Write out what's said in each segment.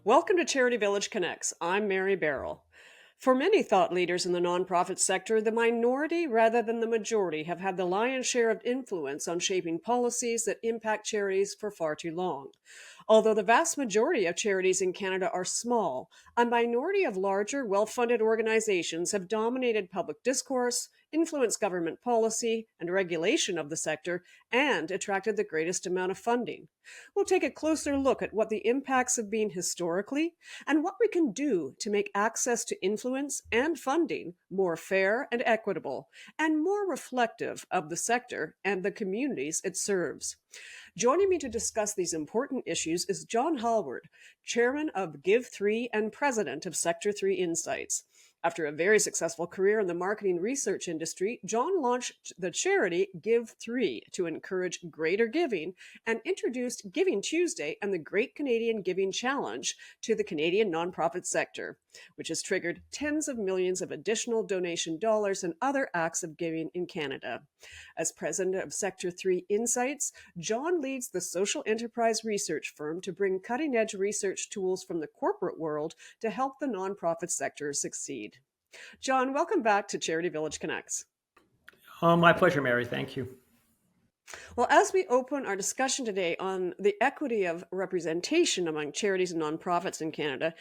Welcome to Charity Village Connects. I'm Mary Barrell. For many thought leaders in the nonprofit sector, the minority rather than the majority have had the lion's share of influence on shaping policies that impact charities for far too long. Although the vast majority of charities in Canada are small, a minority of larger, well funded organizations have dominated public discourse, influenced government policy and regulation of the sector, and attracted the greatest amount of funding. We'll take a closer look at what the impacts have been historically and what we can do to make access to influence and funding more fair and equitable, and more reflective of the sector and the communities it serves. Joining me to discuss these important issues is John Hallward, chairman of Give3 and president of Sector 3 Insights. After a very successful career in the marketing research industry, John launched the charity Give3 to encourage greater giving and introduced Giving Tuesday and the Great Canadian Giving Challenge to the Canadian nonprofit sector, which has triggered tens of millions of additional donation dollars and other acts of giving in Canada. As president of Sector 3 Insights, John leads the social enterprise research firm to bring cutting-edge research tools from the corporate world to help the nonprofit sector succeed. John, welcome back to Charity Village Connects. Oh, my pleasure, Mary. Thank you. Well, as we open our discussion today on the equity of representation among charities and nonprofits in Canada,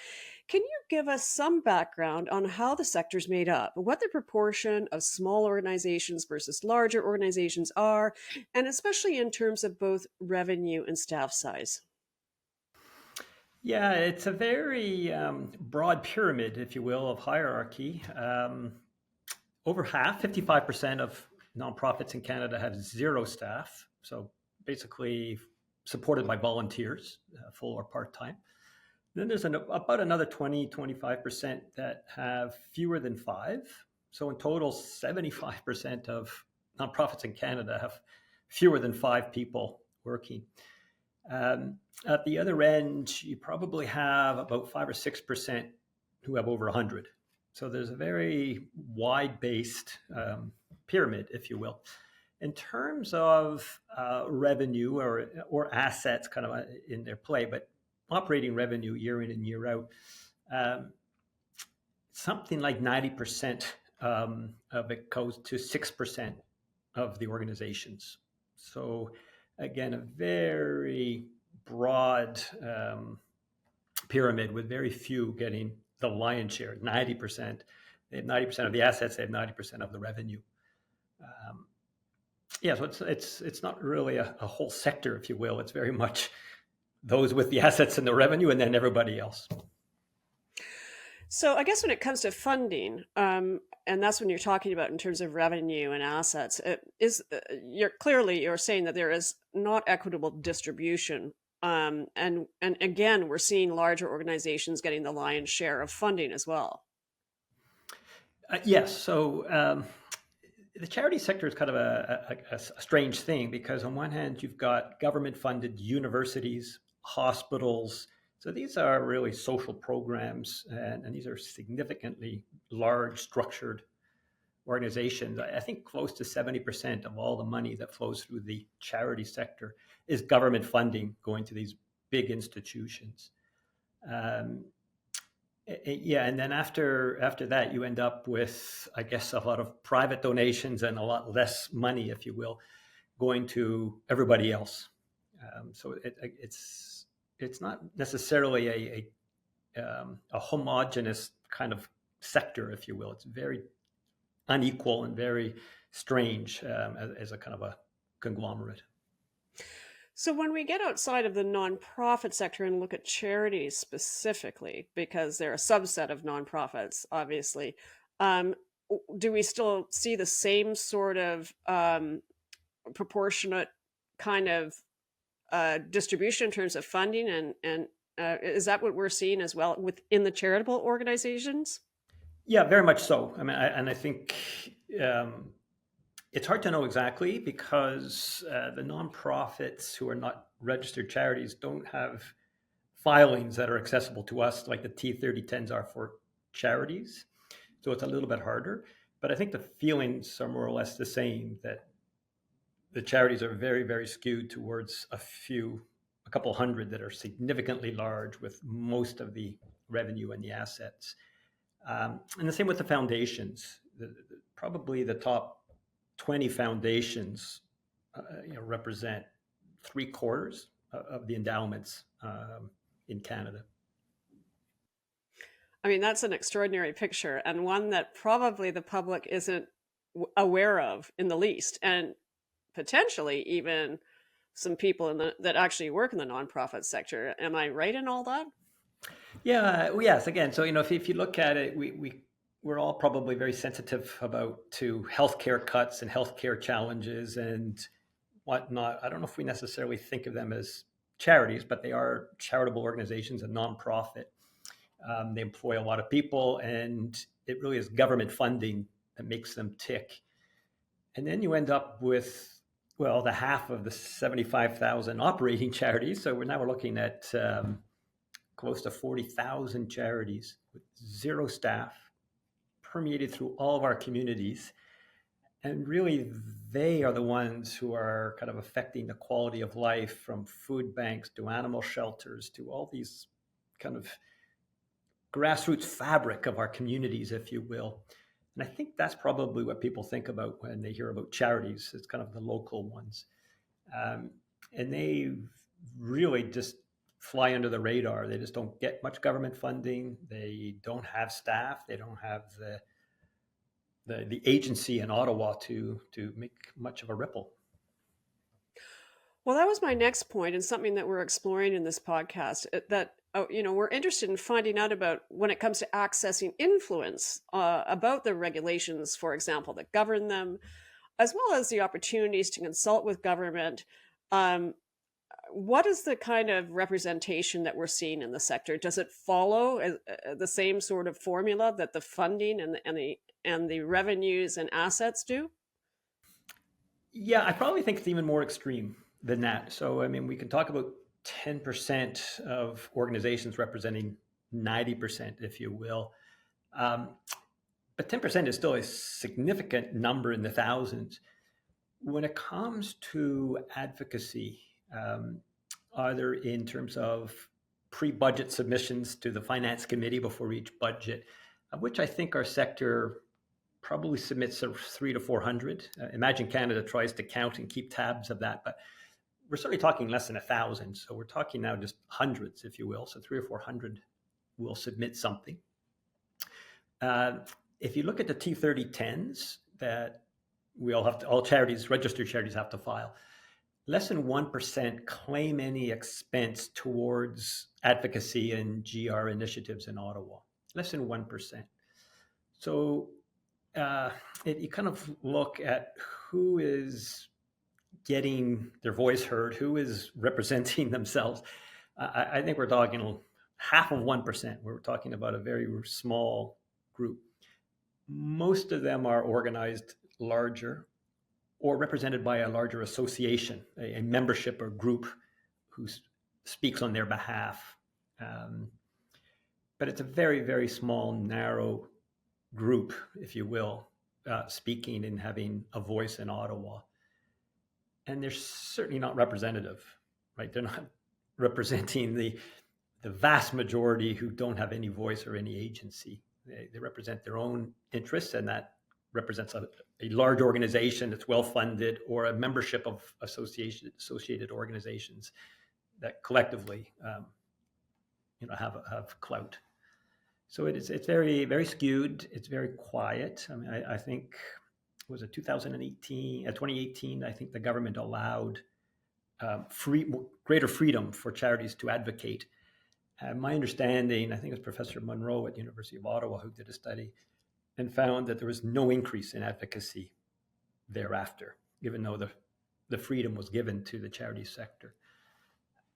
can you give us some background on how the sector is made up, what the proportion of small organizations versus larger organizations are, and especially in terms of both revenue and staff size? Yeah, it's a very broad pyramid, if you will, of hierarchy. Over half, 55% of nonprofits in Canada have zero staff. So basically supported by volunteers, full or part-time. Then there's about another 25% that have fewer than five. So in total, 75% of nonprofits in Canada have fewer than five people working. At the other end, you probably have about 5 or 6% who have over 100. So there's a very wide-based pyramid, if you will. In terms of revenue or assets kind of in their play, but operating revenue year in and year out, something like 90% of it goes to 6% of the organizations. So again, a very broad pyramid with very few getting the lion's share, 90%. They have 90% of the assets, they have 90% of the revenue. So it's not really a whole sector, if you will. It's very much those with the assets and the revenue and then everybody else. So I guess when it comes to funding, and that's when you're talking about in terms of revenue and assets, you're saying that there is not equitable distribution, and again we're seeing larger organizations getting the lion's share of funding as well. Yes. So the charity sector is kind of a strange thing because on one hand you've got government-funded universities, hospitals. So these are really social programs, and these are significantly large, structured organizations. I think close to 70% of all the money that flows through the charity sector is government funding going to these big institutions. And then after that, you end up with, I guess, a lot of private donations and a lot less money, if you will, going to everybody else. So it's not necessarily a homogenous kind of sector, if you will. It's very unequal and very strange as a kind of a conglomerate. So when we get outside of the nonprofit sector and look at charities specifically, because they're a subset of nonprofits, obviously, do we still see the same sort of proportionate kind of distribution in terms of funding, and is that what we're seeing as well within the charitable organizations? Yeah, very much so. I mean, I think it's hard to know exactly because the nonprofits who are not registered charities don't have filings that are accessible to us like the T3010s are for charities. So it's a little bit harder. But I think the feelings are more or less the same, that the charities are very, very skewed towards a couple hundred that are significantly large with most of the revenue and the assets. And the same with the foundations. Probably the top 20 foundations represent 3/4 of the endowments in Canada. I mean, that's an extraordinary picture, and one that probably the public isn't aware of in the least, and potentially even some people that actually work in the nonprofit sector. Am I right in all that? Yeah, well, yes. Again, so if you look at it, we're all probably very sensitive to healthcare cuts and healthcare challenges and whatnot. I don't know if we necessarily think of them as charities, but they are charitable organizations, a nonprofit. They employ a lot of people, and it really is government funding that makes them tick. And then you end up with, well, the half of the 75,000 operating charities. So we're looking at close to 40,000 charities with zero staff, permeated through all of our communities. And really, they are the ones who are kind of affecting the quality of life, from food banks to animal shelters to all these kind of grassroots fabric of our communities, if you will. And I think that's probably what people think about when they hear about charities. It's kind of the local ones. And they really just fly under the radar. They just don't get much government funding. They don't have staff. They don't have the agency in Ottawa to make much of a ripple. Well, that was my next point, and something that we're exploring in this podcast. That we're interested in finding out about when it comes to accessing influence about the regulations, for example, that govern them, as well as the opportunities to consult with government. What is the kind of representation that we're seeing in the sector? Does it follow the same sort of formula that the funding and the revenues and assets do? Yeah, I probably think it's even more extreme than that. So, I mean, we can talk about 10% of organizations representing 90%, if you will. But 10% is still a significant number in the thousands. When it comes to advocacy, either in terms of pre-budget submissions to the Finance Committee before each budget, of which I think our sector probably submits 300 to 400. Imagine Canada tries to count and keep tabs of that, but we're certainly talking less than 1,000. So we're talking now just hundreds, if you will. So 300 or 400 will submit something. If you look at the T3010s that all charities, registered charities, have to file, less than 1% claim any expense towards advocacy and GR initiatives in Ottawa. Less than 1%. So you kind of look at who is getting their voice heard, who is representing themselves. I think we're talking half of 1%. We're talking about a very small group. Most of them are organized larger or represented by a larger association, a membership or group who speaks on their behalf. But it's a very, very small, narrow group, if you will, speaking and having a voice in Ottawa. And they're certainly not representative, right? They're not representing the vast majority who don't have any voice or any agency. They represent their own interests, and that represents a large organization that's well-funded, or a membership of associated organizations that collectively have clout. So it's very, very skewed. It's very quiet. I mean, I think, was it 2018, I think the government allowed greater freedom for charities to advocate. My understanding, I think it was Professor Munro at the University of Ottawa who did a study and found that there was no increase in advocacy thereafter, even though the freedom was given to the charity sector.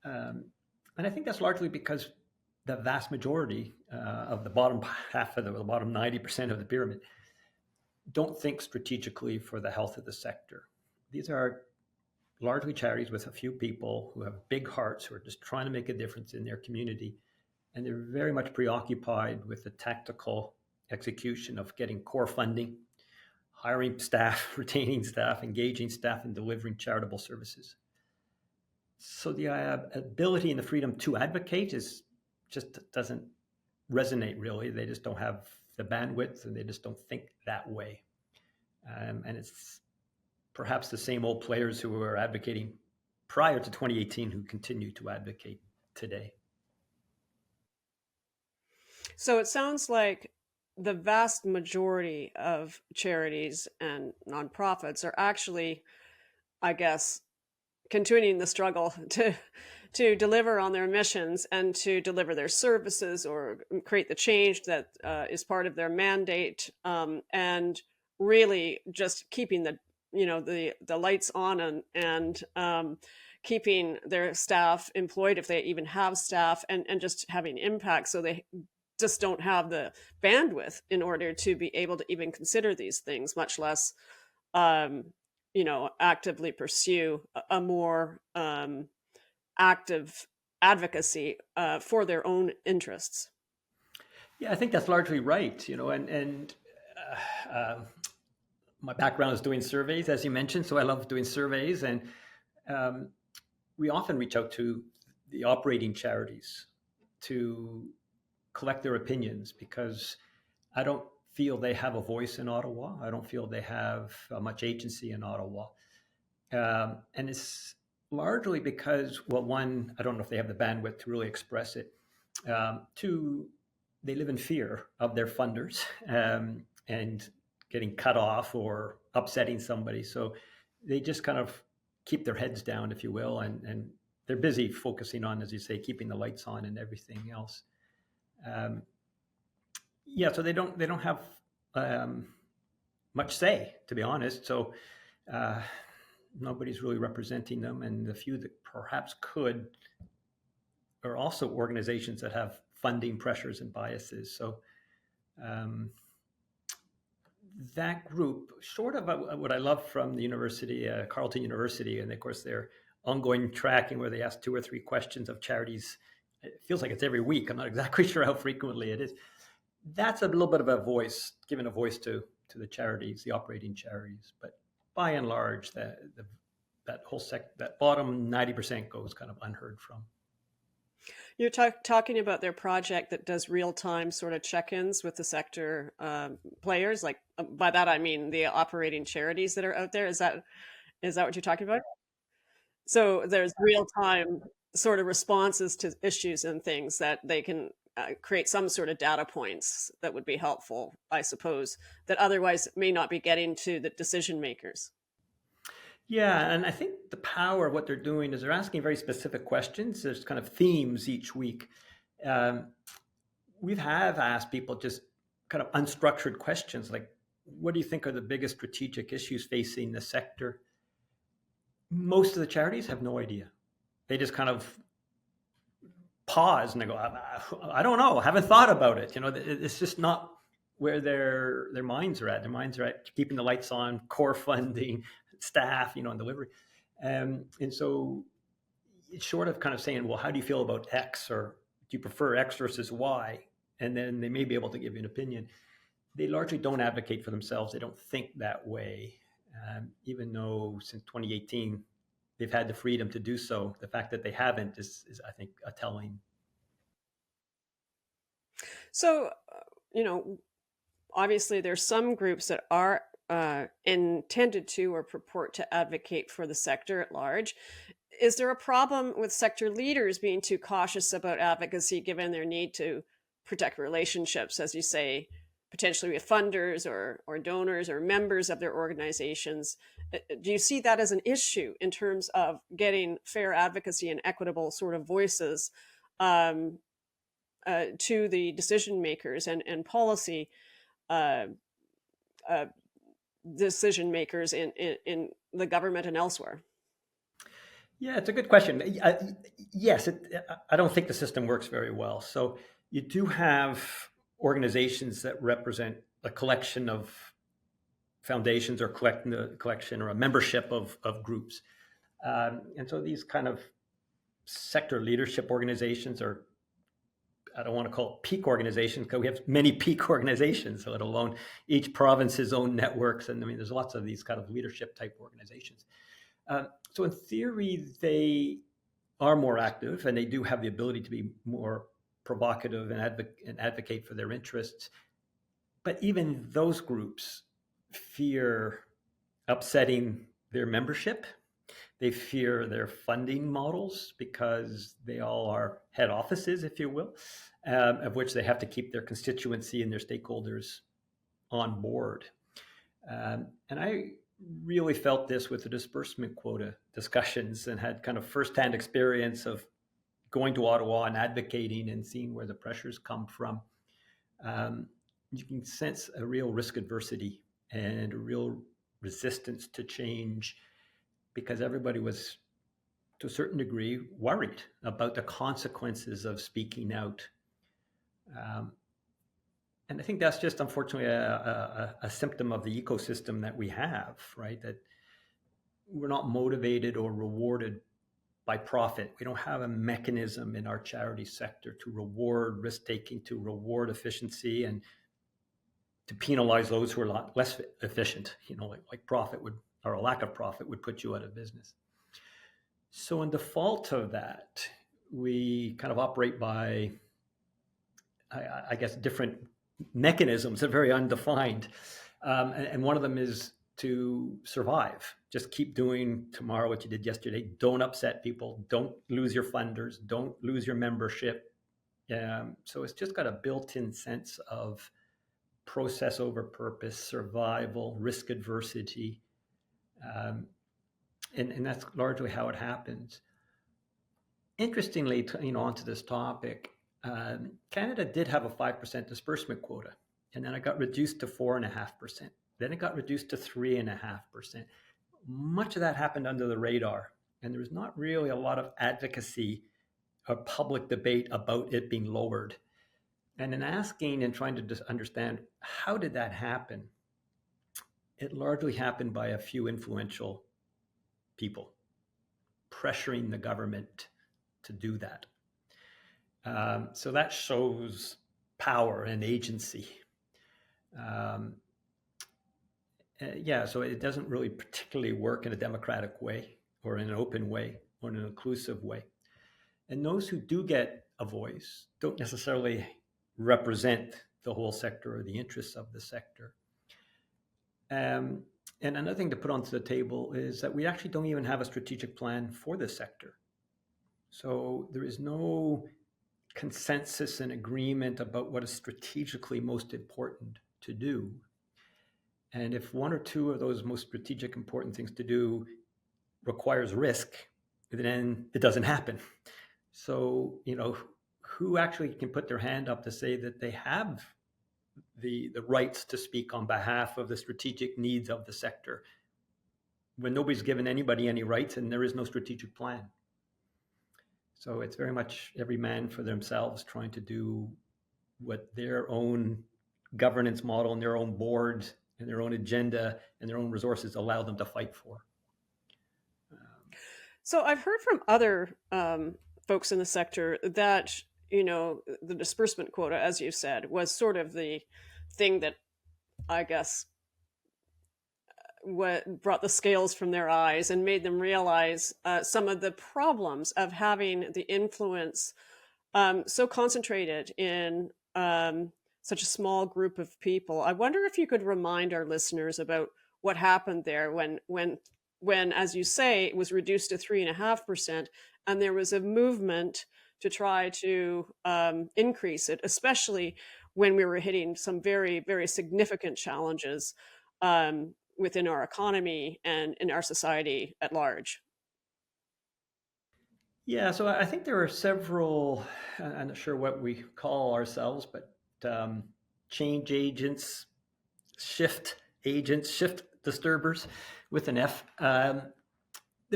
And I think that's largely because the vast majority of the bottom half of the bottom 90% of the pyramid don't think strategically for the health of the sector. These are largely charities with a few people who have big hearts, who are just trying to make a difference in their community. And they're very much preoccupied with the tactical execution of getting core funding, hiring staff, retaining staff, engaging staff, and delivering charitable services. So the ability and the freedom to advocate is just doesn't resonate really. They just don't have the bandwidth, and they just don't think that way. And it's perhaps the same old players who were advocating prior to 2018 who continue to advocate today. So it sounds like the vast majority of charities and nonprofits are actually, I guess, continuing the struggle to deliver on their missions and to deliver their services or create the change that is part of their mandate, and really just keeping the lights on and keeping their staff employed if they even have staff, and just having impact, so they just don't have the bandwidth in order to be able to even consider these things, much less actively pursue a more active advocacy for their own interests. Yeah, I think that's largely right. And my background is doing surveys, as you mentioned, so I love doing surveys, and we often reach out to the operating charities to collect their opinions, because I don't feel they have a voice in Ottawa. I don't feel they have much agency in Ottawa. And it's largely because, well, one, I don't know if they have the bandwidth to really express it. Two, they live in fear of their funders and getting cut off or upsetting somebody. So they just kind of keep their heads down, if you will, and they're busy focusing on, as you say, keeping the lights on and everything else. So they don't have much say, to be honest. So nobody's really representing them, and the few that perhaps could are also organizations that have funding pressures and biases. So that group, short of what I love from the university, Carleton University, and of course their ongoing tracking where they ask 2 or 3 questions of charities. It feels like it's every week. I'm not exactly sure how frequently it is. That's a little bit of a voice, giving a voice to the charities, the operating charities. But by and large, that whole that bottom 90% goes kind of unheard from. You're talking about their project that does real-time sort of check-ins with the sector players. Like, by that I mean the operating charities that are out there. Is that what you're talking about? So there's real-time sort of responses to issues and things that they can create some sort of data points that would be helpful, I suppose, that otherwise may not be getting to the decision makers. Yeah, and I think the power of what they're doing is they're asking very specific questions. There's kind of themes each week. We have asked people just kind of unstructured questions like, what do you think are the biggest strategic issues facing the sector? Most of the charities have no idea. They just kind of pause and they go, I don't know, I haven't thought about it. It's just not where their minds are at. Their minds are at keeping the lights on, core funding, staff, and delivery. And so it's short of kind of saying, well, how do you feel about X, or do you prefer X versus Y? And then they may be able to give you an opinion. They largely don't advocate for themselves. They don't think that way. Even though since 2018, they've had the freedom to do so. The fact that they haven't is I think, a telling. So, obviously there's some groups that are intended to or purport to advocate for the sector at large. Is there a problem with sector leaders being too cautious about advocacy, given their need to protect relationships, as you say, potentially with funders or donors or members of their organizations? Do you see that as an issue in terms of getting fair advocacy and equitable sort of voices to the decision makers and policy decision makers in the government and elsewhere? Yeah, it's a good question. Yes, I don't think the system works very well. So you do have organizations that represent a collection of foundations or collection or a membership of groups. And so these kind of sector leadership organizations are I don't want to call it peak organizations because we have many peak organizations, let alone each province's own networks. And I mean, there's lots of these kind of leadership type organizations. So in theory, they are more active and they do have the ability to be more provocative and advocate for their interests. But even those groups fear upsetting their membership. They fear their funding models because they all are head offices, if you will, of which they have to keep their constituency and their stakeholders on board. And I really felt this with the disbursement quota discussions and had kind of firsthand experience of going to Ottawa and advocating and seeing where the pressures come from. You can sense a real risk adversity and a real resistance to change because everybody was, to a certain degree, worried about the consequences of speaking out. And I think that's just, unfortunately, a symptom of the ecosystem that we have, right? That we're not motivated or rewarded by profit. We don't have a mechanism in our charity sector to reward risk-taking, to reward efficiency, and to penalize those who are a lot less efficient, like profit would, or a lack of profit would put you out of business. So in default of that, we kind of operate by, I guess, different mechanisms that are very undefined. And one of them is to survive. Just keep doing tomorrow what you did yesterday. Don't upset people. Don't lose your funders. Don't lose your membership. So it's just got a built-in sense of process over purpose, survival, risk adversity. And that's largely how it happens. Interestingly, onto this topic, Canada did have a 5% disbursement quota, and then it got reduced to 4.5%. Then it got reduced to 3.5%. Much of that happened under the radar, and there was not really a lot of advocacy or public debate about it being lowered. And in asking and trying to understand how did that happen, it largely happened by a few influential people pressuring the government to do that. So that shows power and agency. So it doesn't really particularly work in a democratic way or in an open way or in an inclusive way. And those who do get a voice don't necessarily represent the whole sector or the interests of the sector. And another thing to put onto the table is that we actually don't even have a strategic plan for this sector. So there is no consensus and agreement about what is strategically most important to do. And if one or two of those most strategic important things to do requires risk, then it doesn't happen. So, who actually can put their hand up to say that they have the rights to speak on behalf of the strategic needs of the sector when nobody's given anybody any rights and there is no strategic plan? So it's very much every man for themselves trying to do what their own governance model and their own board and their own agenda and their own resources allow them to fight for. So I've heard from other folks in the sector that, the disbursement quota, as you said, was sort of the thing that, I guess, what brought the scales from their eyes and made them realize some of the problems of having the influence so concentrated in such a small group of people. I wonder if you could remind our listeners about what happened there when, as you say, it was reduced to 3.5%, and there was a movement to try to increase it, especially when we were hitting some very, very significant challenges within our economy and in our society at large. Yeah, so I think there are several, I'm not sure what we call ourselves, but change agents, shift disturbers with an F.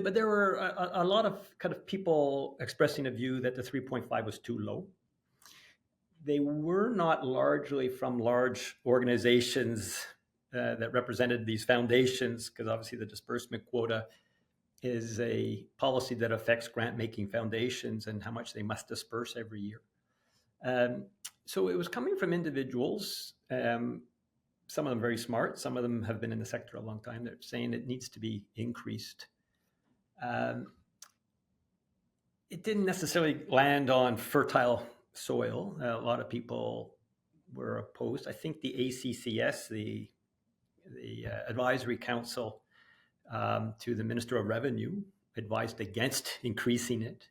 But there were a lot of kind of people expressing a view that the 3.5 was too low. They were not largely from large organizations that represented these foundations, because obviously the disbursement quota is a policy that affects grant-making foundations and how much they must disperse every year. Um, so it was coming from individuals, some of them very smart, some of them have been in the sector a long time. They're saying it needs to be increased. Um, it didn't necessarily land on fertile soil. A lot of people were opposed. I think the ACCS, the Advisory Council to the Minister of Revenue, advised against increasing it.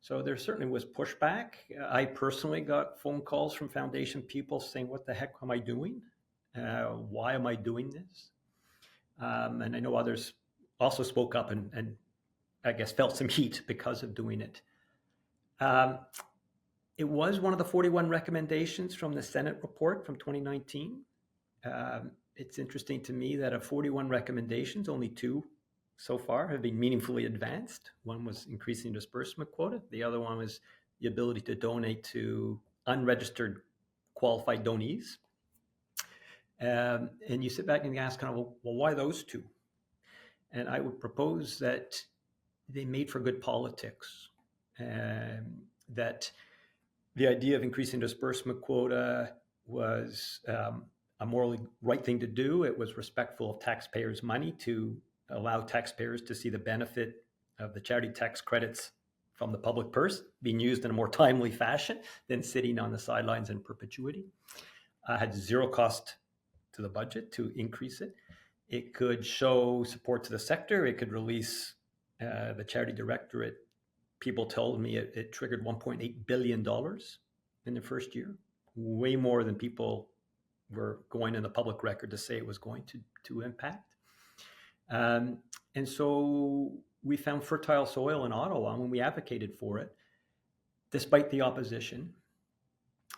So there certainly was pushback. I personally got phone calls from foundation people saying, what the heck am I doing? Why am I doing this? And I know others also spoke up and I guess felt some heat because of doing it. It was one of the 41 recommendations from the Senate report from 2019. It's interesting to me that of 41 recommendations, only 2 so far have been meaningfully advanced. One was increasing disbursement quota. The other one was the ability to donate to unregistered qualified donees. And you sit back and you ask, kind of, well, why those 2? And I would propose that they made for good politics. That the idea of increasing disbursement quota was a morally right thing to do. It was respectful of taxpayers' money to allow taxpayers to see the benefit of the charity tax credits from the public purse being used in a more timely fashion than sitting on the sidelines in perpetuity. Had zero cost to the budget to increase it. It could show support to the sector. It could release the charity directorate. People told me it triggered $1.8 billion in the first year, way more than people were going in the public record to say it was going to impact. And so we found fertile soil in Ottawa when we advocated for it, despite the opposition.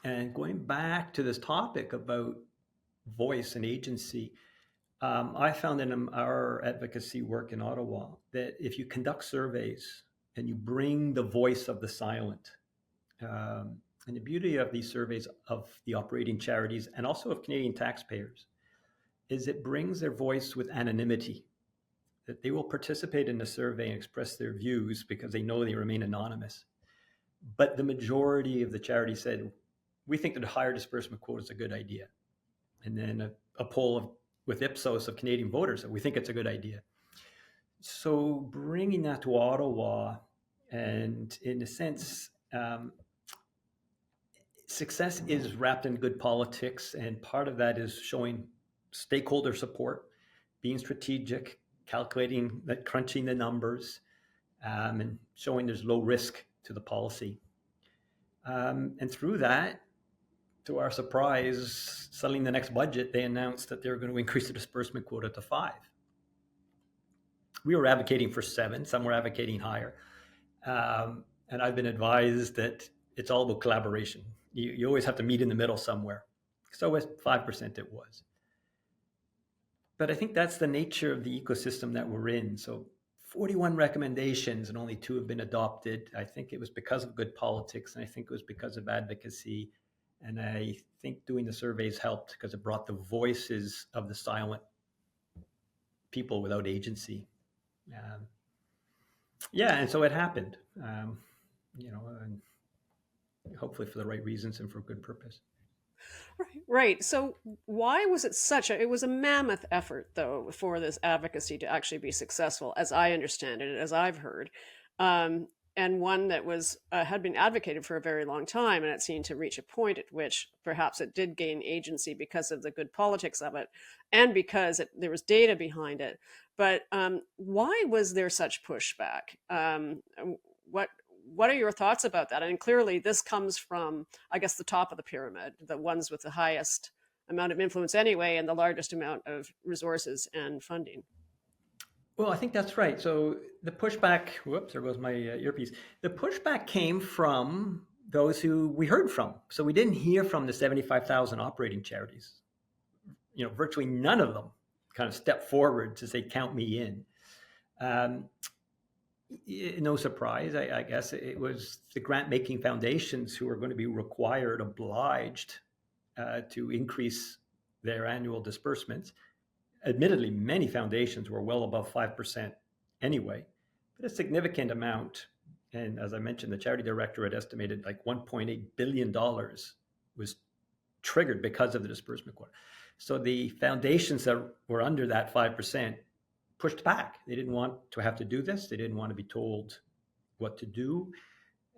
And going back to this topic about voice and agency, I found in our advocacy work in Ottawa that if you conduct surveys and you bring the voice of the silent, and the beauty of these surveys of the operating charities and also of Canadian taxpayers is it brings their voice with anonymity, that they will participate in the survey and express their views because they know they remain anonymous. But the majority of the charities said, we think that a higher disbursement quota is a good idea. And then a poll with Ipsos of Canadian voters said, we think it's a good idea. So bringing that to Ottawa, and in a sense, success is wrapped in good politics, and part of that is showing stakeholder support, being strategic, calculating, crunching the numbers, and showing there's low risk to the policy. And through that, to our surprise, suddenly in the next budget, they announced that they were going to increase the disbursement quota to 5. We were advocating for 7, some were advocating higher. And I've been advised that it's all about collaboration. You always have to meet in the middle somewhere. So with 5% it was. But I think that's the nature of the ecosystem that we're in. So 41 recommendations and only 2 have been adopted. I think it was because of good politics, and I think it was because of advocacy. And I think doing the surveys helped because it brought the voices of the silent people without agency. And so it happened, and hopefully for the right reasons and for good purpose. Right. So why was it it was a mammoth effort, though, for this advocacy to actually be successful, as I understand it, as I've heard, and one that had been advocated for a very long time, and it seemed to reach a point at which perhaps it did gain agency because of the good politics of it, and because there was data behind it. But why was there such pushback? What are your thoughts about that? And clearly this comes from, I guess, the top of the pyramid, the ones with the highest amount of influence anyway, and the largest amount of resources and funding. Well, I think that's right. So the pushback, whoops, there goes my earpiece. The pushback came from those who we heard from. So we didn't hear from the 75,000 operating charities. Virtually none of them kind of stepped forward to say, count me in. No surprise, I guess. It was the grant-making foundations who are going to be obliged to increase their annual disbursements. Admittedly, many foundations were well above 5% anyway, but a significant amount And as I mentioned, the charity director had estimated like $1.8 billion was triggered because of the disbursement quota. So the foundations that were under that 5% pushed back. They didn't want to have to do this. They didn't want to be told what to do.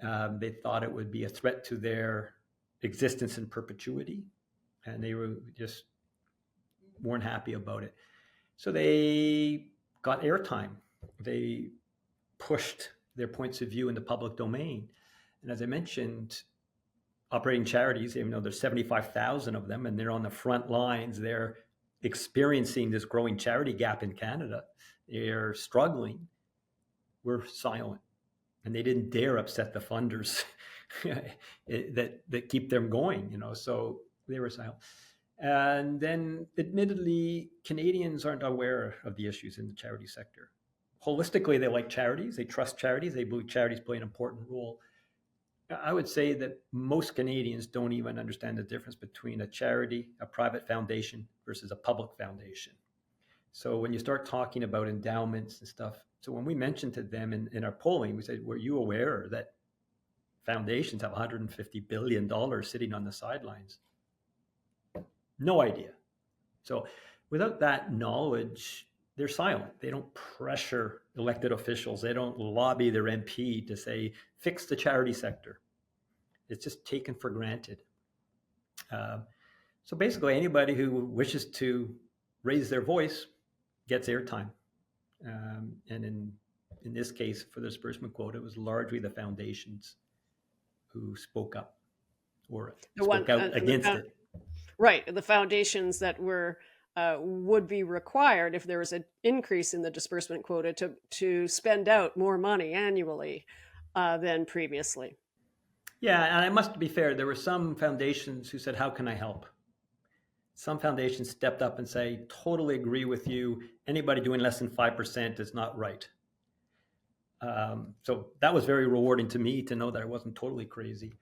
They thought it would be a threat to their existence in perpetuity, and they were just weren't happy about it. So they got airtime. They pushed their points of view in the public domain. And as I mentioned, operating charities, even though there's 75,000 of them and they're on the front lines, they're experiencing this growing charity gap in Canada. They're struggling. We're silent. And they didn't dare upset the funders that keep them going, so they were silent. And then, admittedly, Canadians aren't aware of the issues in the charity sector. Holistically, they like charities. They trust charities. They believe charities play an important role. I would say that most Canadians don't even understand the difference between a charity, a private foundation versus a public foundation. So when you start talking about endowments and stuff, so when we mentioned to them in our polling, we said, were you aware that foundations have $150 billion sitting on the sidelines? No idea. So without that knowledge, they're silent. They don't pressure elected officials. They don't lobby their MP to say, fix the charity sector. It's just taken for granted. So basically, anybody who wishes to raise their voice gets airtime. And in this case, for the disbursement quota, it was largely the foundations who spoke up or spoke out against it. Right. The foundations that would be required if there was an increase in the disbursement quota to spend out more money annually than previously. Yeah, and I must be fair, there were some foundations who said, how can I help? Some foundations stepped up and say, totally agree with you. Anybody doing less than 5% is not right. So that was very rewarding to me to know that I wasn't totally crazy.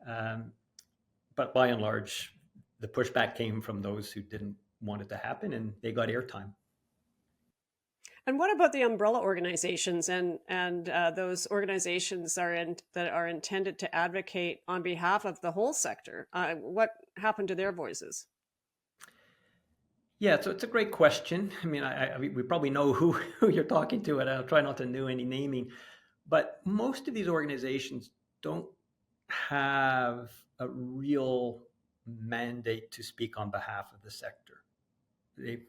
But by and large, the pushback came from those who didn't want it to happen, and they got airtime. And what about the umbrella organizations and those organizations that are intended to advocate on behalf of the whole sector? What happened to their voices? Yeah, so it's a great question. I mean, we probably know who you're talking to, and I'll try not to do any naming. But most of these organizations don't have a real mandate to speak on behalf of the sector. They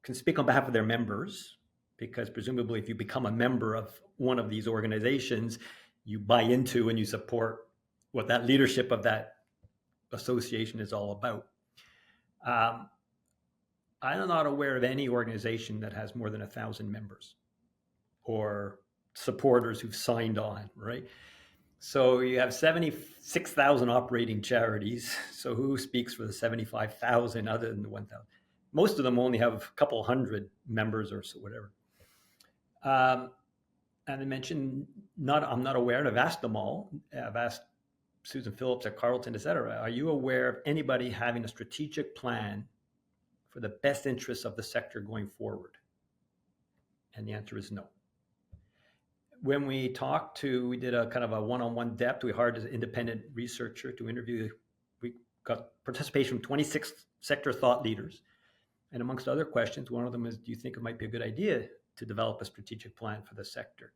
can speak on behalf of their members, because presumably if you become a member of one of these organizations, you buy into and you support what that leadership of that association is all about. I'm not aware of any organization that has more than 1,000 members or supporters who've signed on, right? So you have 76,000 operating charities. So who speaks for the 75,000 other than the 1,000? Most of them only have a couple hundred members or so, whatever. And I mentioned, I'm not aware, and I've asked them all. I've asked Susan Phillips at Carleton, et cetera. Are you aware of anybody having a strategic plan for the best interests of the sector going forward? And the answer is no. When we did a kind of a one-on-one depth, we hired an independent researcher to interview. We got participation from 26 sector thought leaders. And amongst other questions, one of them is, do you think it might be a good idea to develop a strategic plan for the sector?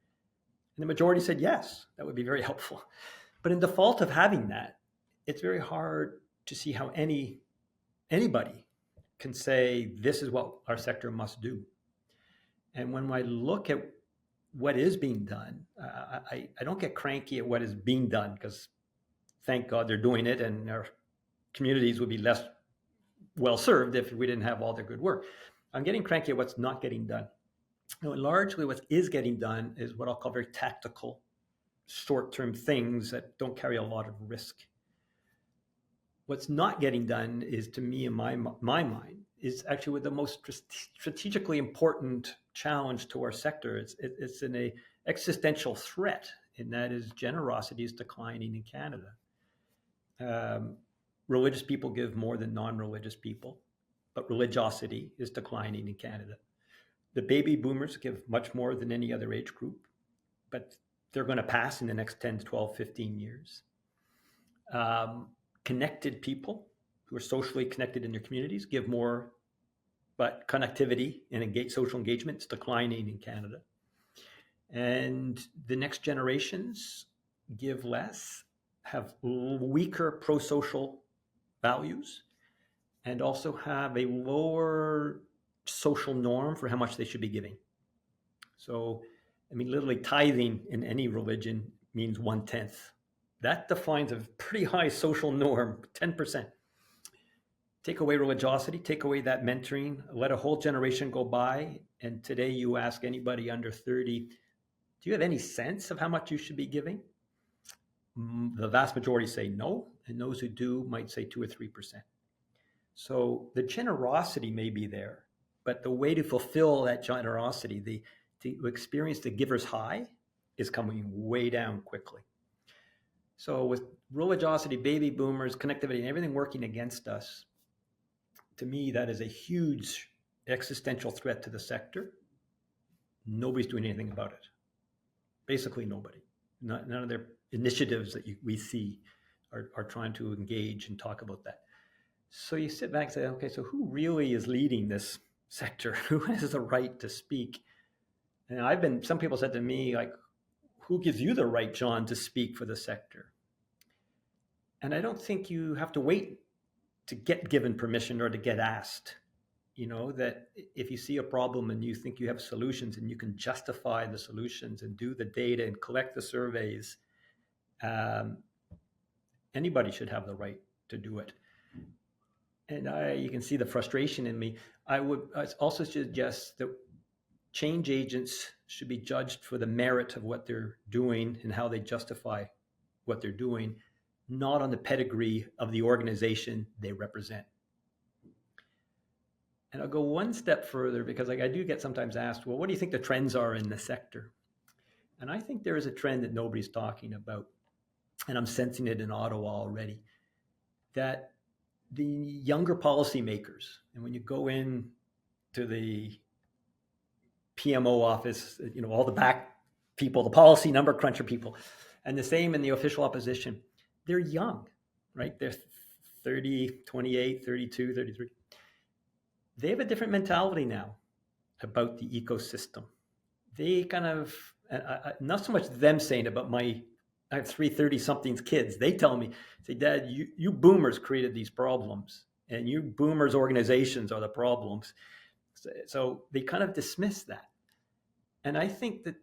And the majority said yes, that would be very helpful. But in default of having that, it's very hard to see how anybody can say, this is what our sector must do. And when I look at what is being done, I don't get cranky at what is being done, because thank God they're doing it, and our communities would be less well served if we didn't have all their good work. I'm getting cranky at what's not getting done. Largely what is getting done is what I'll call very tactical, short-term things that don't carry a lot of risk. What's not getting done is, to me, in my mind, is actually with the most strategically important challenge to our sector. It's an existential threat, and that is generosity is declining in Canada. Religious people give more than non-religious people, but religiosity is declining in Canada. The baby boomers give much more than any other age group, but they're going to pass in the next 10 to 12, 15 years. Connected people who are socially connected in their communities give more, but connectivity and social engagement is declining in Canada. And the next generations give less, have weaker pro-social values, and also have a lower social norm for how much they should be giving. So, I mean, literally tithing in any religion means 1/10. That defines a pretty high social norm, 10%. Take away religiosity, take away that mentoring, let a whole generation go by. And today you ask anybody under 30, do you have any sense of how much you should be giving? The vast majority say no, and those who do might say 2 or 3%. So the generosity may be there, but the way to fulfill that generosity, to experience the giver's high, is coming way down quickly. So with religiosity, baby boomers, connectivity, and everything working against us, to me, that is a huge existential threat to the sector. Nobody's doing anything about it. Basically nobody. None of their initiatives that we see are trying to engage and talk about that. So you sit back and say, okay, so who really is leading this sector? Who has the right to speak? And some people said to me, like, who gives you the right, John, to speak for the sector? And I don't think you have to wait to get given permission or to get asked. You know, that if you see a problem and you think you have solutions and you can justify the solutions and do the data and collect the surveys, anybody should have the right to do it. And you can see the frustration in me. I also suggest that change agents should be judged for the merit of what they're doing and how they justify what they're doing, not on the pedigree of the organization they represent. And I'll go one step further, because I do get sometimes asked, well, what do you think the trends are in the sector? And I think there is a trend that nobody's talking about, and I'm sensing it in Ottawa already, that the younger policymakers, and when you go in to the PMO office, you know, all the back people, the policy number cruncher people, and the same in the official opposition, they're young, right? They're 30, 28, 32, 33. They have a different mentality now about the ecosystem. They kind of, not so much them saying it, but I have 30-somethings kids. They tell me, say, Dad, you boomers created these problems, and you boomers organizations are the problems. So they kind of dismiss that. And I think that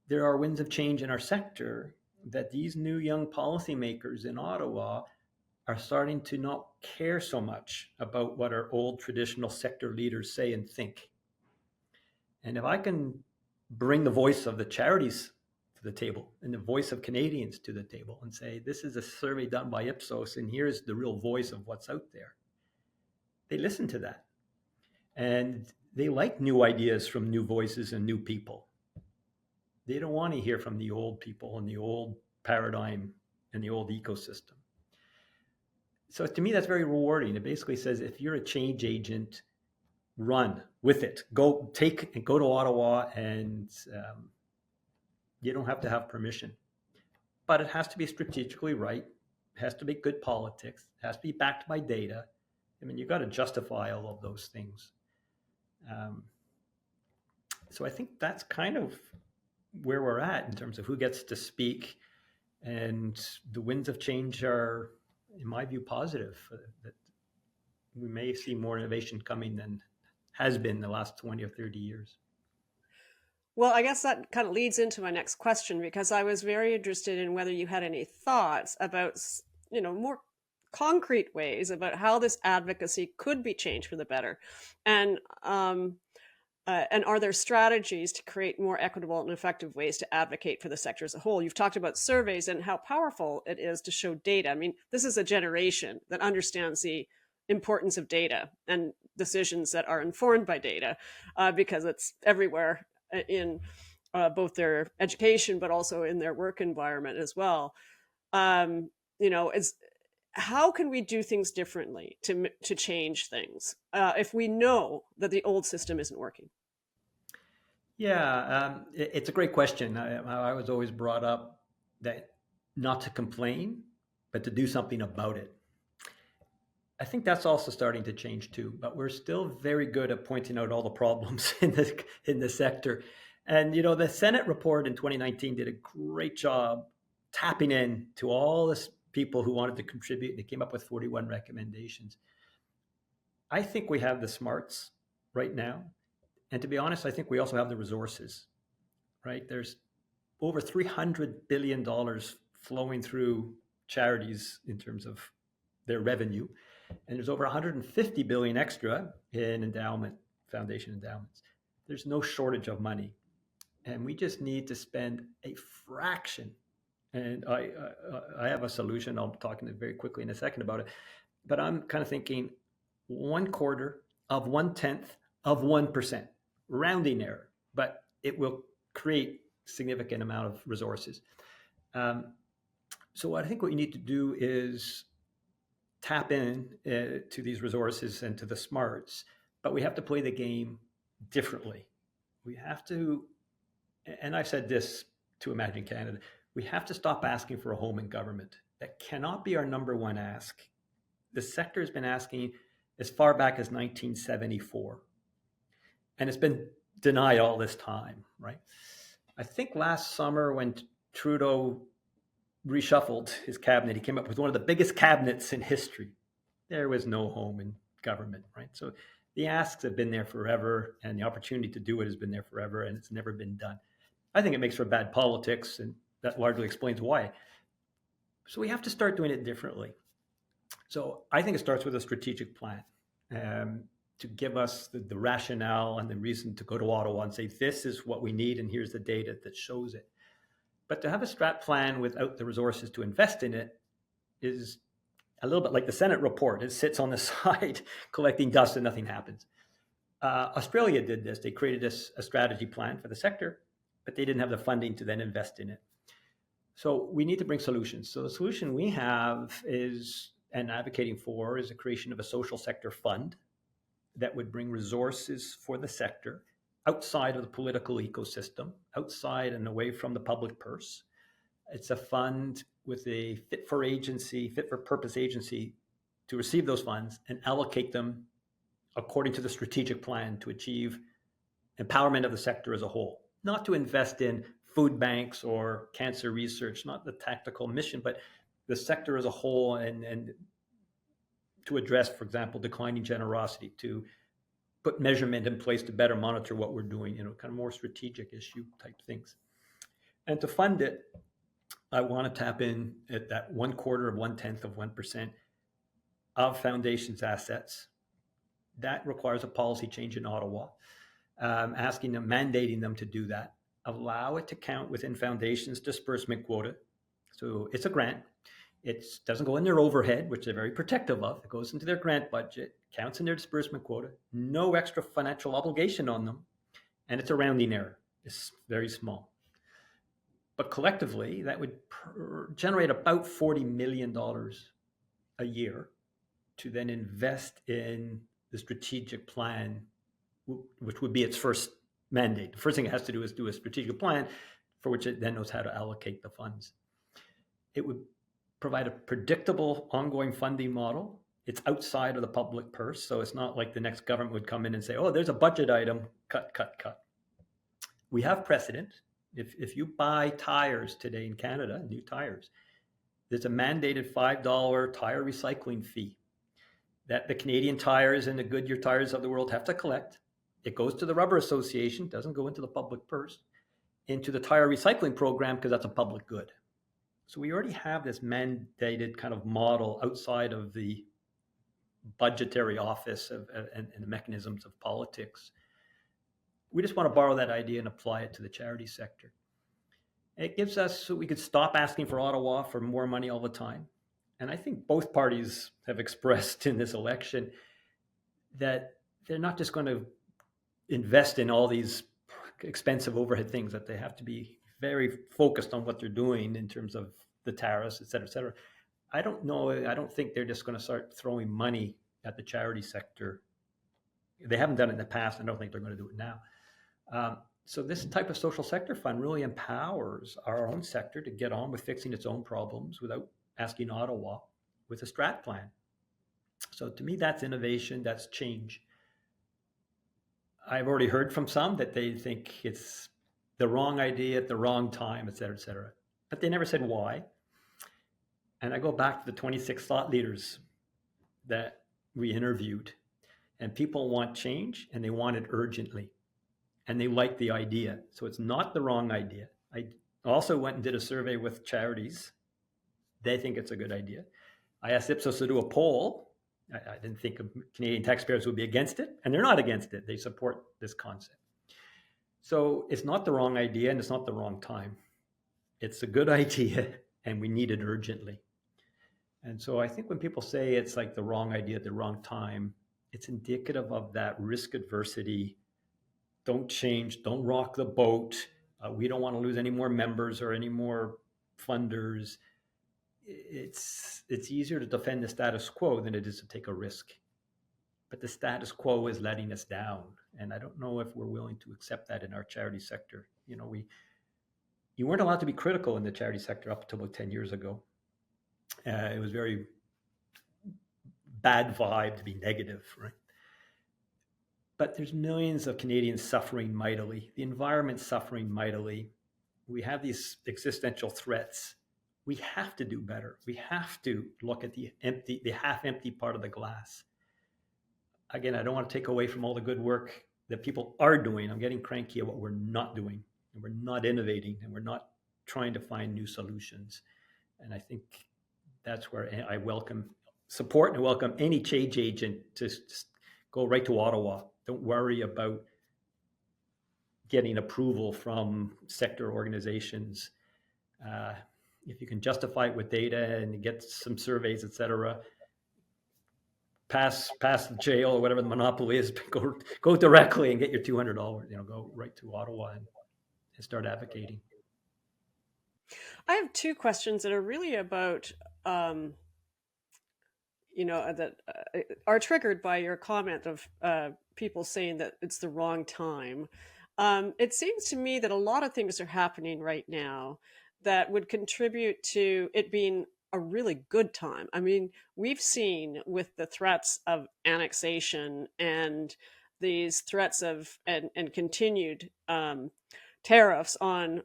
there are winds of change in our sector, that these new young policymakers in Ottawa are starting to not care so much about what our old traditional sector leaders say and think. And if I can bring the voice of the charities to the table and the voice of Canadians to the table and say, this is a survey done by Ipsos and here's the real voice of what's out there, they listen to that. And they like new ideas from new voices and new people. They don't want to hear from the old people and the old paradigm and the old ecosystem. So to me, that's very rewarding. It basically says, if you're a change agent, run with it. Go to Ottawa, and you don't have to have permission. But it has to be strategically right. It has to be good politics. It has to be backed by data. I mean, you've got to justify all of those things. So I think that's kind of where we're at in terms of who gets to speak. And the winds of change are, in my view, positive. That we may see more innovation coming than has been the last 20 or 30 years. Well, I guess that kind of leads into my next question, because I was very interested in whether you had any thoughts about, more concrete ways about how this advocacy could be changed for the better. And are there strategies to create more equitable and effective ways to advocate for the sector as a whole? You've talked about surveys and how powerful it is to show data. I mean, this is a generation that understands the importance of data and decisions that are informed by data, because it's everywhere in both their education, but also in their work environment as well. How can we do things differently to change things if we know that the old system isn't working? Yeah, it's a great question. I was always brought up that not to complain, but to do something about it. I think that's also starting to change too, but we're still very good at pointing out all the problems in the sector. And you know, the Senate report in 2019 did a great job tapping in to all the people who wanted to contribute. They came up with 41 recommendations. I think we have the smarts right now, and to be honest, I think we also have the resources. Right? There's over $300 billion flowing through charities in terms of their revenue. And there's over 150 billion extra in foundation endowments. There's no shortage of money. And we just need to spend a fraction. And I have a solution. I'll talk very quickly in a second about it. But I'm kind of thinking 1/4 of 1/10 of 1%, rounding error, but it will create significant amount of resources. So I think what you need to do is tap in to these resources and to the smarts, but we have to play the game differently. We have to, and I've said this to Imagine Canada, we have to stop asking for a home in government. That cannot be our number one ask. The sector has been asking as far back as 1974, and it's been denied all this time, right? I think last summer when Trudeau reshuffled his cabinet, he came up with one of the biggest cabinets in history. There was no home in government, right? So the asks have been there forever, and the opportunity to do it has been there forever, and it's never been done. I think it makes for bad politics, and that largely explains why. So we have to start doing it differently. So I think it starts with a strategic plan to give us the rationale and the reason to go to Ottawa and say, this is what we need, and here's the data that shows it. But to have a strat plan without the resources to invest in it is a little bit like the Senate report. It sits on the side collecting dust and nothing happens. Australia did this. They created a strategy plan for the sector, but they didn't have the funding to then invest in it. So we need to bring solutions. So the solution we have is, and advocating for, is the creation of a social sector fund that would bring resources for the sector outside of the political ecosystem, outside and away from the public purse. It's a fund with a fit for purpose agency to receive those funds and allocate them according to the strategic plan to achieve empowerment of the sector as a whole, not to invest in food banks or cancer research, not the tactical mission, but the sector as a whole, and to address, for example, declining generosity, to put measurement in place to better monitor what we're doing, kind of more strategic issue type things. And to fund it, I want to tap in at that 1/4 of 1/10 of 1% of foundations assets. That requires a policy change in Ottawa, asking them, mandating them to do that, allow it to count within foundations disbursement quota. So it's a grant. It doesn't go in their overhead, which they're very protective of. It goes into their grant budget, counts in their disbursement quota, no extra financial obligation on them, and it's a rounding error. It's very small. But collectively, that would generate about $40 million a year to then invest in the strategic plan, which would be its first mandate. The first thing it has to do is do a strategic plan for which it then knows how to allocate the funds. It would provide a predictable ongoing funding model. It's outside of the public purse, so it's not like the next government would come in and say, oh, there's a budget item, cut. We have precedent. If you buy tires today in Canada, new tires, there's a mandated $5 tire recycling fee that the Canadian Tires and the Goodyear Tires of the world have to collect. It goes to the Rubber Association, doesn't go into the public purse, into the tire recycling program because that's a public good. So we already have this mandated kind of model outside of the budgetary office and the mechanisms of politics. We just want to borrow that idea and apply it to the charity sector. It gives us, so we could stop asking for Ottawa for more money all the time. And I think both parties have expressed in this election that they're not just going to invest in all these expensive overhead things, that they have to be very focused on what they're doing in terms of the tariffs, et cetera, et cetera. I don't think they're just going to start throwing money at the charity sector. They haven't done it in the past. I don't think they're going to do it now. So this type of social sector fund really empowers our own sector to get on with fixing its own problems without asking Ottawa with a strat plan. So to me, that's innovation, that's change. I've already heard from some that they think it's the wrong idea at the wrong time, et cetera, et cetera. But they never said why. And I go back to the 26 thought leaders that we interviewed, and people want change and they want it urgently. And they like the idea. So it's not the wrong idea. I also went and did a survey with charities. They think it's a good idea. I asked Ipsos to do a poll. I didn't think Canadian taxpayers would be against it, and they're not against it. They support this concept. So it's not the wrong idea and it's not the wrong time. It's a good idea and we need it urgently. And so I think when people say it's like the wrong idea at the wrong time, it's indicative of that risk adversity. Don't change, don't rock the boat. We don't want to lose any more members or any more funders. It's easier to defend the status quo than it is to take a risk. But the status quo is letting us down. And I don't know if we're willing to accept that in our charity sector. You weren't allowed to be critical in the charity sector up until about 10 years ago. It was very bad vibe to be negative, right? But there's millions of Canadians suffering mightily. The environment's suffering mightily. We have these existential threats. We have to do better. We have to look at the half-empty part of the glass. Again, I don't want to take away from all the good work that people are doing. I'm getting cranky at what we're not doing, and we're not innovating, and we're not trying to find new solutions. And I think that's where I welcome support and I welcome any change agent to just go right to Ottawa. Don't worry about getting approval from sector organizations. If you can justify it with data and get some surveys, et cetera, pass the jail or whatever the monopoly is, go directly and get your $200. Go right to Ottawa and start advocating. I have two questions that are really about, that are triggered by your comment of people saying that it's the wrong time. It seems to me that a lot of things are happening right now that would contribute to it being a really good time. I mean, we've seen with the threats of annexation and these threats of and continued tariffs on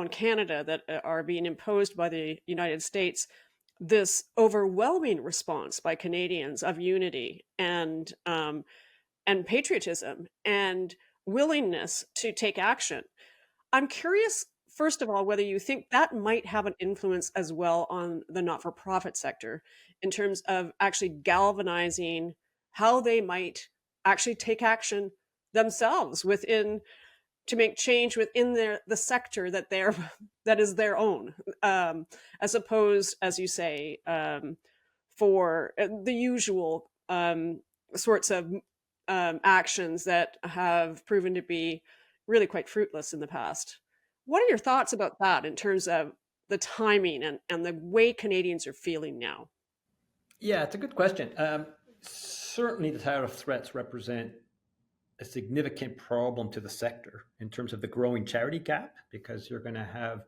Canada that are being imposed by the United States, this overwhelming response by Canadians of unity and patriotism and willingness to take action. I'm curious, first of all, whether you think that might have an influence as well on the not-for-profit sector in terms of actually galvanizing how they might actually take action themselves to make change within the sector that is their own, as opposed, as you say, for the usual sorts of actions that have proven to be really quite fruitless in the past. What are your thoughts about that in terms of the timing and the way Canadians are feeling now? Yeah, it's a good question. Certainly the tariff threats represent a significant problem to the sector in terms of the growing charity gap, because you're going to have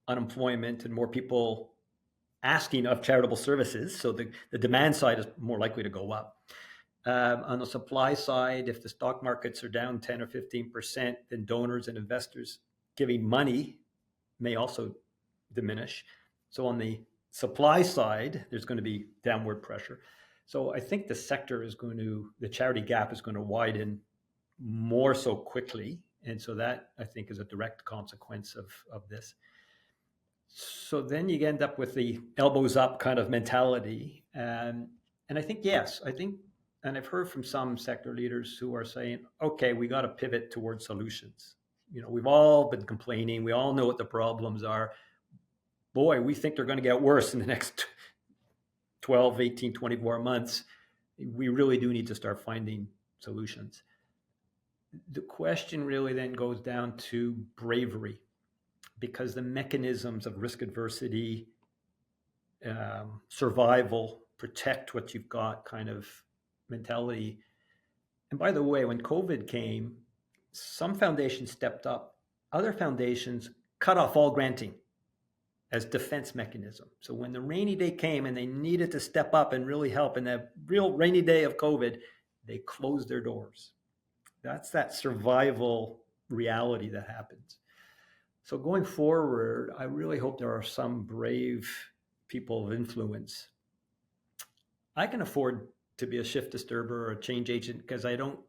unemployment and more people asking of charitable services. So the demand side is more likely to go up. On the supply side, if the stock markets are down 10 or 15%, then donors and investors giving money may also diminish. So on the supply side, there's going to be downward pressure. So I think the charity gap is going to widen more so quickly. And so that, I think, is a direct consequence of this. So then you end up with the elbows up kind of mentality. And I think, yes, and I've heard from some sector leaders who are saying, okay, we got to pivot towards solutions. We've all been complaining. We all know what the problems are. Boy, we think they're going to get worse in the next 12, 18, 24 months. We really do need to start finding solutions. The question really then goes down to bravery, because the mechanisms of risk adversity, survival, protect what you've got kind of mentality. And by the way, when COVID came, some foundations stepped up. Other foundations cut off all granting as defense mechanism. So when the rainy day came and they needed to step up and really help in that real rainy day of COVID, they closed their doors. That's that survival reality that happens. So going forward, I really hope there are some brave people of influence. I can afford to be a shift disturber or a change agent because I don't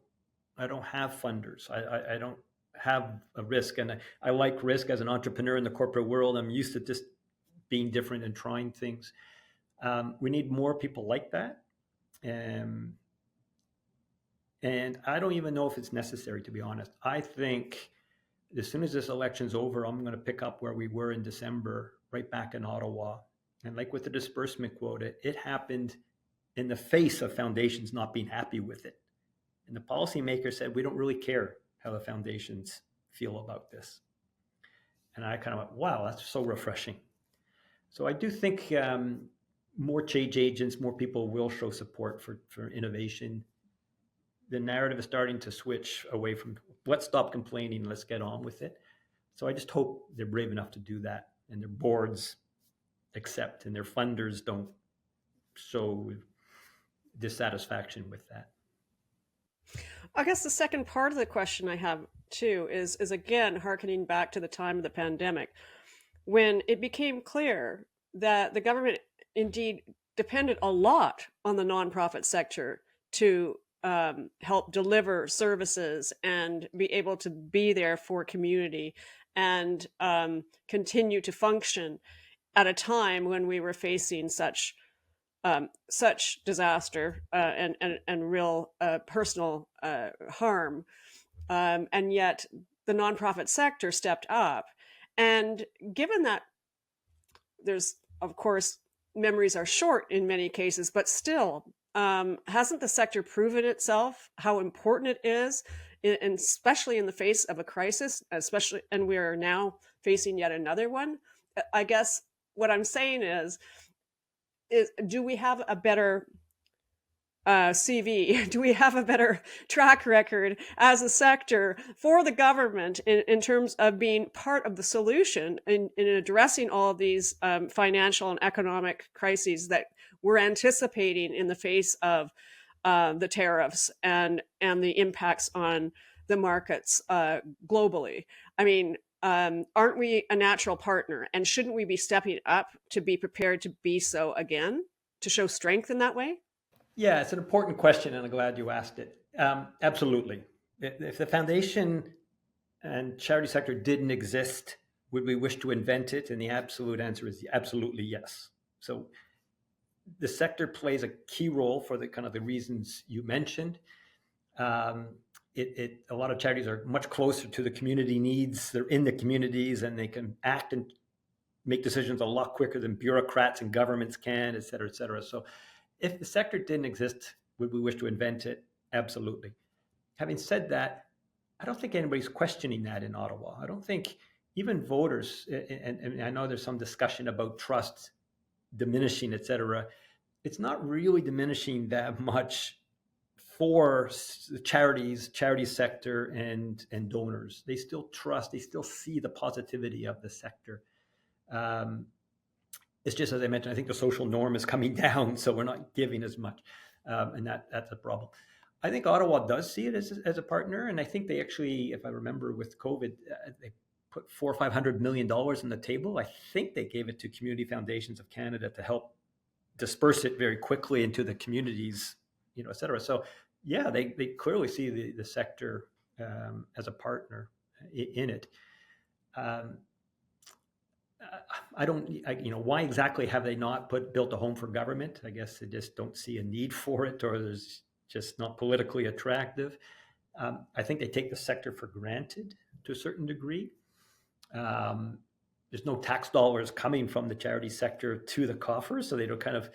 have funders. I don't have a risk, and I like risk as an entrepreneur in the corporate world. I'm used to just being different and trying things. We need more people like that. And I don't even know if it's necessary, to be honest. I think as soon as this election's over, I'm going to pick up where we were in December, right back in Ottawa. And like with the disbursement quota, it happened in the face of foundations not being happy with it. And the policymakers said, we don't really care how the foundations feel about this. And I kind of went, wow, that's so refreshing. So I do think more change agents, more people will show support for innovation. The narrative is starting to switch away from let's stop complaining, let's get on with it. So I just hope they're brave enough to do that, and their boards accept, and their funders don't show dissatisfaction with that. I guess the second part of the question I have too is again hearkening back to the time of the pandemic, when it became clear that the government indeed depended a lot on the nonprofit sector to help deliver services and be able to be there for community and continue to function at a time when we were facing such disaster and real personal harm. And yet the nonprofit sector stepped up. And given that there's, of course, memories are short in many cases, but still, hasn't the sector proven itself how important it is, and especially in the face of a crisis, and we are now facing yet another one? I guess what I'm saying is do we have a better CV? Do we have a better track record as a sector for the government in terms of being part of the solution in addressing all of these financial and economic crises that we're anticipating in the face of the tariffs and the impacts on the markets globally? I mean, aren't we a natural partner, and shouldn't we be stepping up to be prepared to be so again, to show strength in that way? Yeah, it's an important question, and I'm glad you asked it. Absolutely. If the foundation and charity sector didn't exist, would we wish to invent it? And the absolute answer is absolutely yes. So the sector plays a key role for the kind of the reasons you mentioned. A lot of charities are much closer to the community needs. They're in the communities, and they can act and make decisions a lot quicker than bureaucrats and governments can, et cetera, et cetera. So if the sector didn't exist, would we wish to invent it? Absolutely. Having said that, I don't think anybody's questioning that in Ottawa. I don't think even voters, and I know there's some discussion about trust diminishing, et cetera. It's not really diminishing that much for charities, charity sector, and donors. They still trust, they still see the positivity of the sector. It's just, as I mentioned, I think the social norm is coming down, so we're not giving as much, and that's a problem. I think Ottawa does see it as a partner, and I think they actually, if I remember with COVID, they put $400 or $500 million on the table. I think they gave it to Community Foundations of Canada to help disperse it very quickly into the communities, et cetera. So yeah, they clearly see the sector as a partner in it. Why exactly have they not built a home for government? I guess they just don't see a need for it, or there's just not politically attractive. I think they take the sector for granted to a certain degree. There's no tax dollars coming from the charity sector to the coffers, so they don't kind of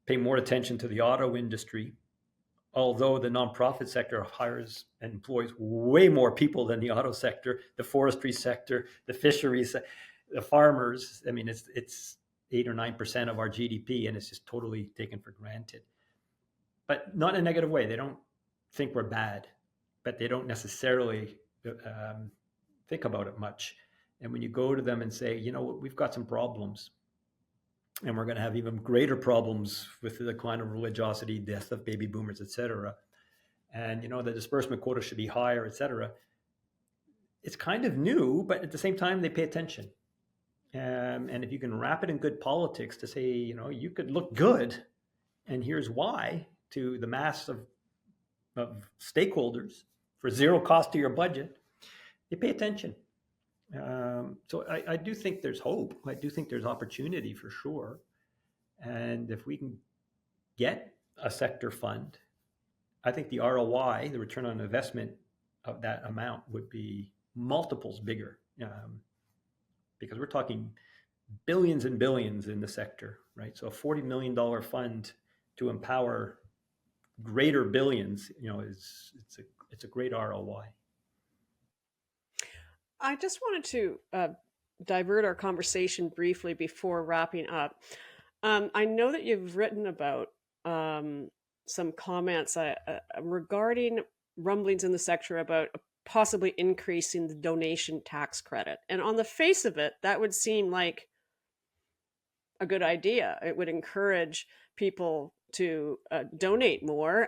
pay more attention to the auto industry. Although the nonprofit sector hires and employs way more people than the auto sector, the forestry sector, the fisheries, the farmers. I mean, it's 8 or 9% of our GDP, and it's just totally taken for granted. But not in a negative way. They don't think we're bad, but they don't necessarily think about it much. And when you go to them and say, you know, we've got some problems, and we're going to have even greater problems with the decline of religiosity, death of baby boomers, et cetera. And, you know, the disbursement quota should be higher, et cetera. It's kind of new, but at the same time, they pay attention. And if you can wrap it in good politics to say, you know, you could look good, and here's why, to the mass of stakeholders for zero cost to your budget, they pay attention. So I do think there's hope. I do think there's opportunity for sure. And if we can get a sector fund, I think the ROI, the return on investment of that amount, would be multiples bigger, because we're talking billions and billions in the sector, right? So a $40 million fund to empower greater billions, you know, it's a great ROI. I just wanted to divert our conversation briefly before wrapping up. I know that you've written about some comments regarding rumblings in the sector about possibly increasing the donation tax credit. And on the face of it, that would seem like a good idea. It would encourage people to donate more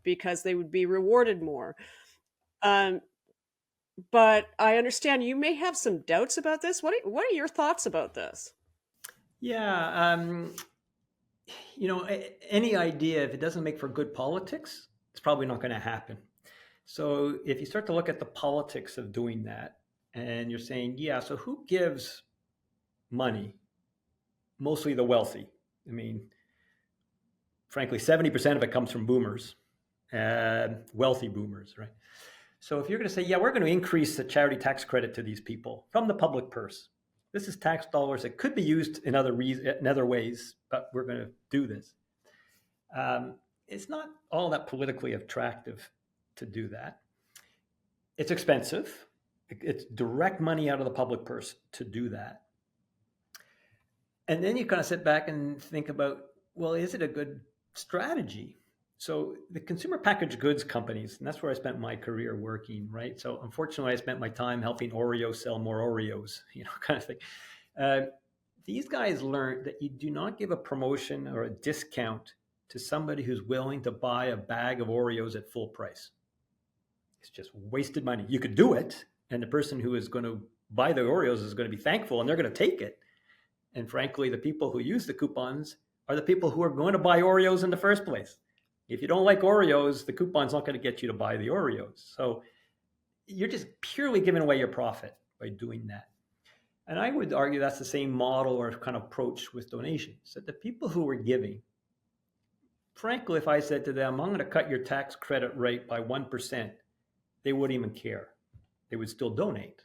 because they would be rewarded more. But I understand you may have some doubts about this. What are your thoughts about this? Yeah, you know, any idea, if it doesn't make for good politics, it's probably not going to happen. So if you start to look at the politics of doing that, and you're saying, yeah, so who gives money? Mostly the wealthy. I mean, frankly, 70% of it comes from boomers, wealthy boomers, right? So if you're going to say, yeah, we're going to increase the charity tax credit to these people from the public purse, this is tax dollars that could be used in other ways, but we're going to do this. It's not all that politically attractive to do that. It's expensive. It's direct money out of the public purse to do that. And then you kind of sit back and think about, well, is it a good strategy? So the consumer packaged goods companies, and that's where I spent my career working, right? So unfortunately, I spent my time helping Oreo sell more Oreos, you know, kind of thing. These guys learned that you do not give a promotion or a discount to somebody who's willing to buy a bag of Oreos at full price. It's just wasted money. You could do it, and the person who is going to buy the Oreos is going to be thankful, and they're going to take it. And frankly, the people who use the coupons are the people who are going to buy Oreos in the first place. If you don't like Oreos, the coupon's not going to get you to buy the Oreos. So you're just purely giving away your profit by doing that. And I would argue that's the same model or kind of approach with donations. That the people who are giving, frankly, if I said to them, I'm going to cut your tax credit rate by 1%, they wouldn't even care. They would still donate.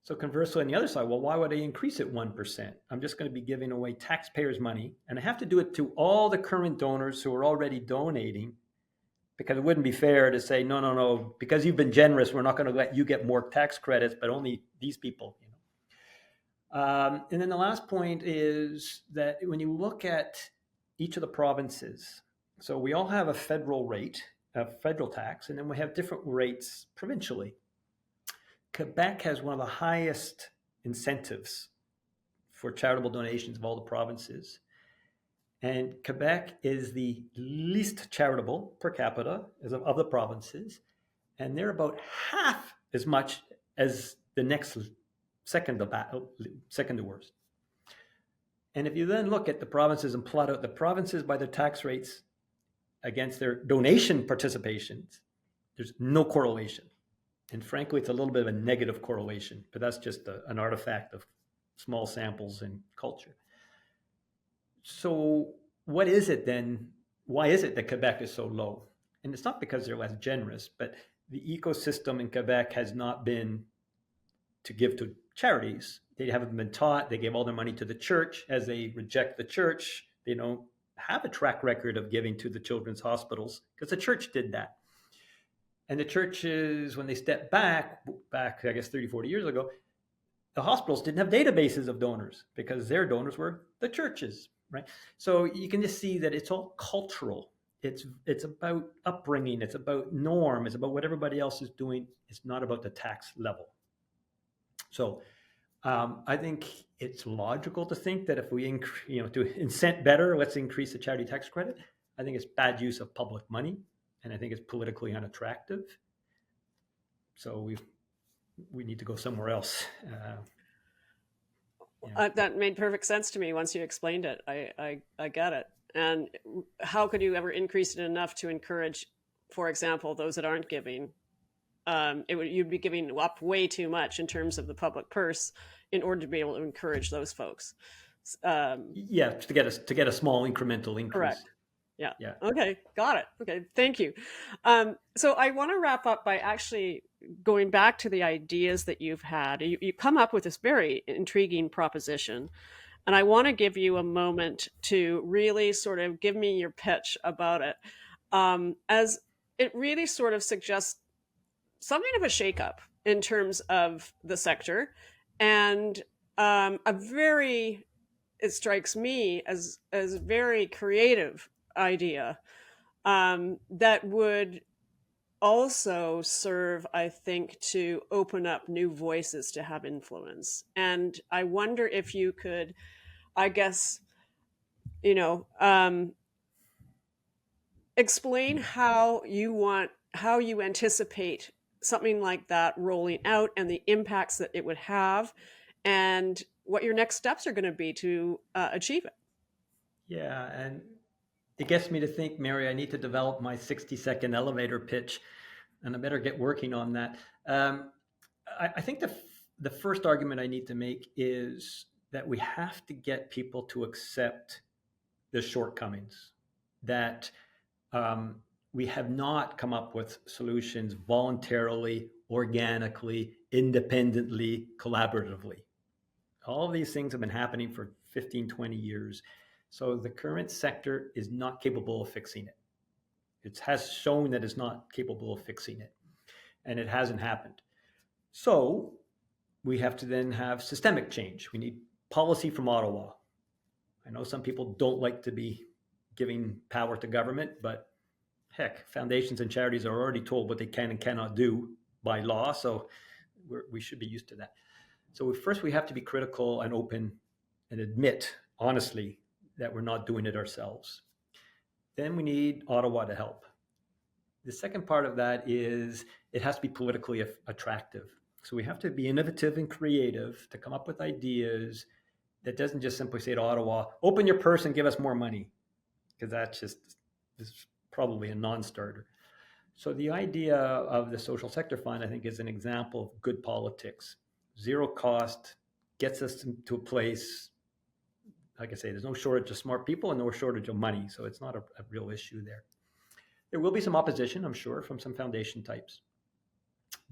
So conversely, on the other side, well, why would I increase it 1%? I'm just going to be giving away taxpayers' money, and I have to do it to all the current donors who are already donating, because it wouldn't be fair to say, no, because you've been generous, we're not going to let you get more tax credits, but only these people. You know. And then the last point is that when you look at each of the provinces, so we all have a federal rate, a federal tax, and then we have different rates provincially. Quebec has one of the highest incentives for charitable donations of all the provinces. And Quebec is the least charitable per capita of the provinces. And they're about half as much as the next second to worst. And if you then look at the provinces and plot out the provinces by their tax rates against their donation participations, there's no correlation. And frankly, it's a little bit of a negative correlation, but that's just an artifact of small samples and culture. So what is it then? Why is it that Quebec is so low? And it's not because they're less generous, but the ecosystem in Quebec has not been to give to charities. They haven't been taught. They gave all their money to the church. As they reject the church, they don't have a track record of giving to the children's hospitals because the church did that. And the churches, when they stepped back, I guess 30, 40 years ago, the hospitals didn't have databases of donors because their donors were the churches, right? So you can just see that it's all cultural. It's about upbringing. It's about norm. It's about what everybody else is doing. It's not about the tax level. So I think it's logical to think that if we to incent better, let's increase the charity tax credit. I think it's bad use of public money, and I think it's politically unattractive. So we need to go somewhere else. That made perfect sense to me once you explained it. I get it. And how could you ever increase it enough to encourage, for example, those that aren't giving? You'd be giving up way too much in terms of the public purse in order to be able to encourage those folks. Yeah, to get a small incremental increase. Correct. Yeah. Yeah. Okay. Got it. Okay. Thank you. So I want to wrap up by actually going back to the ideas that you've had. You come up with this very intriguing proposition, and I want to give you a moment to really sort of give me your pitch about it, as it really sort of suggests something of a shakeup in terms of the sector, and it strikes me as very creative idea that would also serve, I think, to open up new voices to have influence. And I wonder if you could, I guess, explain how you anticipate something like that rolling out and the impacts that it would have, and what your next steps are going to be to achieve it. Yeah, and it gets me to think, Mary, I need to develop my 60-second elevator pitch, and I better get working on that. I think the first argument I need to make is that we have to get people to accept the shortcomings, that we have not come up with solutions voluntarily, organically, independently, collaboratively. All of these things have been happening for 15, 20 years. So the current sector is not capable of fixing it. It has shown that it's not capable of fixing it, and it hasn't happened. So we have to then have systemic change. We need policy from Ottawa. I know some people don't like to be giving power to government, but heck, foundations and charities are already told what they can and cannot do by law, so we should be used to that. So first we have to be critical and open and admit honestly that we're not doing it ourselves. Then we need Ottawa to help. The second part of that is it has to be politically attractive. So we have to be innovative and creative to come up with ideas that doesn't just simply say to Ottawa, open your purse and give us more money, because that just is probably a non-starter. So the idea of the social sector fund, I think, is an example of good politics. Zero cost, gets us to a place, like I say, there's no shortage of smart people and no shortage of money, so it's not a real issue there. There will be some opposition, I'm sure, from some foundation types.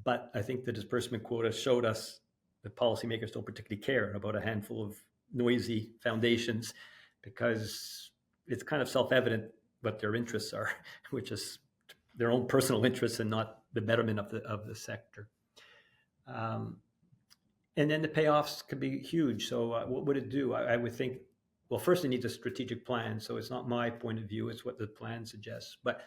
But I think the disbursement quota showed us that policymakers don't particularly care about a handful of noisy foundations, because it's kind of self-evident what their interests are, which is their own personal interests and not the betterment of the sector. And then the payoffs could be huge. So what would it do? I would think, well, first it needs a strategic plan. So it's not my point of view, it's what the plan suggests. But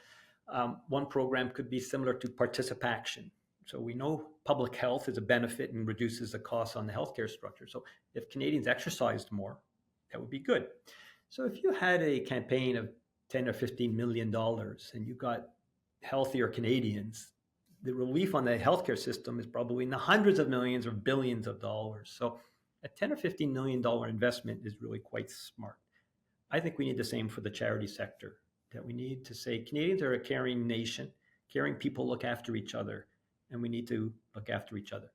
one program could be similar to participation. So we know public health is a benefit and reduces the costs on the healthcare structure. So if Canadians exercised more, that would be good. So if you had a campaign of $10 or $15 million and you got healthier Canadians, the relief on the healthcare system is probably in the hundreds of millions or billions of dollars. So a $10 or $15 million investment is really quite smart. I think we need the same for the charity sector, that we need to say Canadians are a caring nation, caring people look after each other, and we need to look after each other.